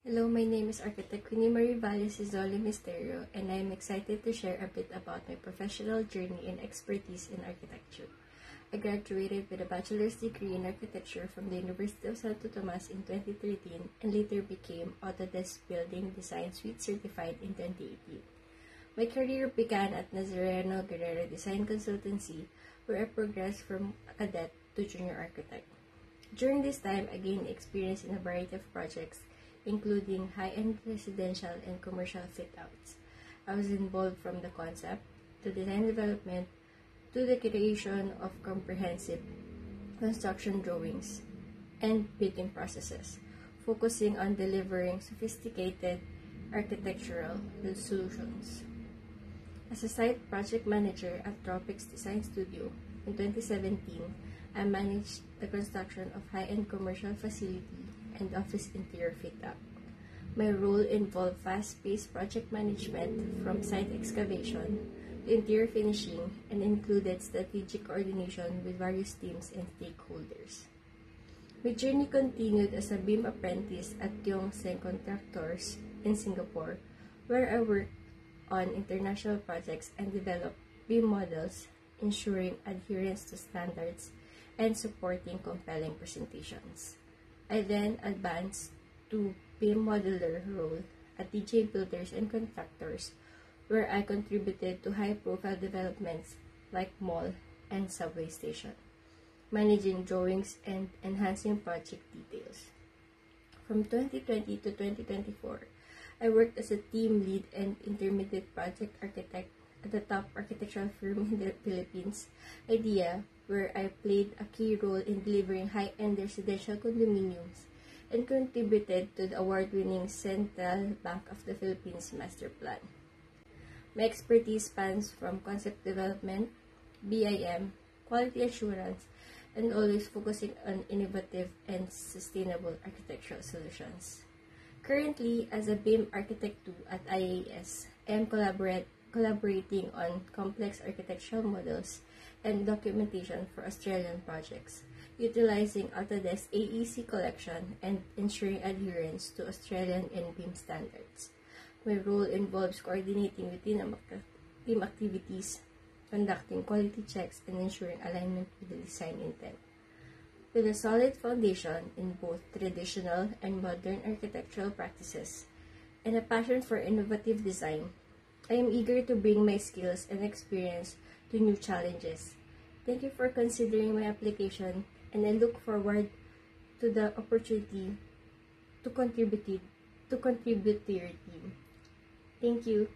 Hello, my name is Architect Queenie Marie Valles-Sizoli Misterio, and I am excited to share a bit about my professional journey and expertise in architecture. I graduated with a bachelor's degree in architecture from the University of Santo Tomas in 2013 and later became Autodesk Building Design Suite certified in 2018. My career began at Nazareno Guerrero Design Consultancy, where I progressed from a cadet to junior architect. During this time, I gained experience in a variety of projects, including high-end residential and commercial fit-outs. I was involved from the concept to design development to the creation of comprehensive construction drawings and bidding processes, focusing on delivering sophisticated architectural solutions. As a site project manager at Tropics Design Studio in 2017, I managed the construction of high-end commercial facility and office interior fit-out. My role involved fast-paced project management from site excavation to interior finishing and included strategic coordination with various teams and stakeholders. My journey continued as a BIM apprentice at Tiong Seng Contractors in Singapore, where I worked on international projects and developed BIM models, ensuring adherence to standards and supporting compelling presentations. I then advanced to BIM modeler role at DJ Builders and Contractors, where I contributed to high-profile developments like mall and subway station, managing drawings and enhancing project details. From 2020 to 2024, I worked as a team lead and intermediate project architect at the top architectural firm in the Philippines, IDEA, where I played a key role in delivering high-end residential condominiums and contributed to the award-winning Central Bank of the Philippines Master Plan. My expertise spans from concept development, BIM, quality assurance, and always focusing on innovative and sustainable architectural solutions. Currently, as a BIM Architect 2 at IAS, I am collaborating on complex architectural models and documentation for Australian projects, utilizing Autodesk AEC collection and ensuring adherence to Australian and BIM standards. My role involves coordinating with team activities, conducting quality checks, and ensuring alignment with the design intent. With a solid foundation in both traditional and modern architectural practices and a passion for innovative design, I am eager to bring my skills and experience to new challenges. Thank you for considering my application, and I look forward to the opportunity to contribute to your team. Thank you.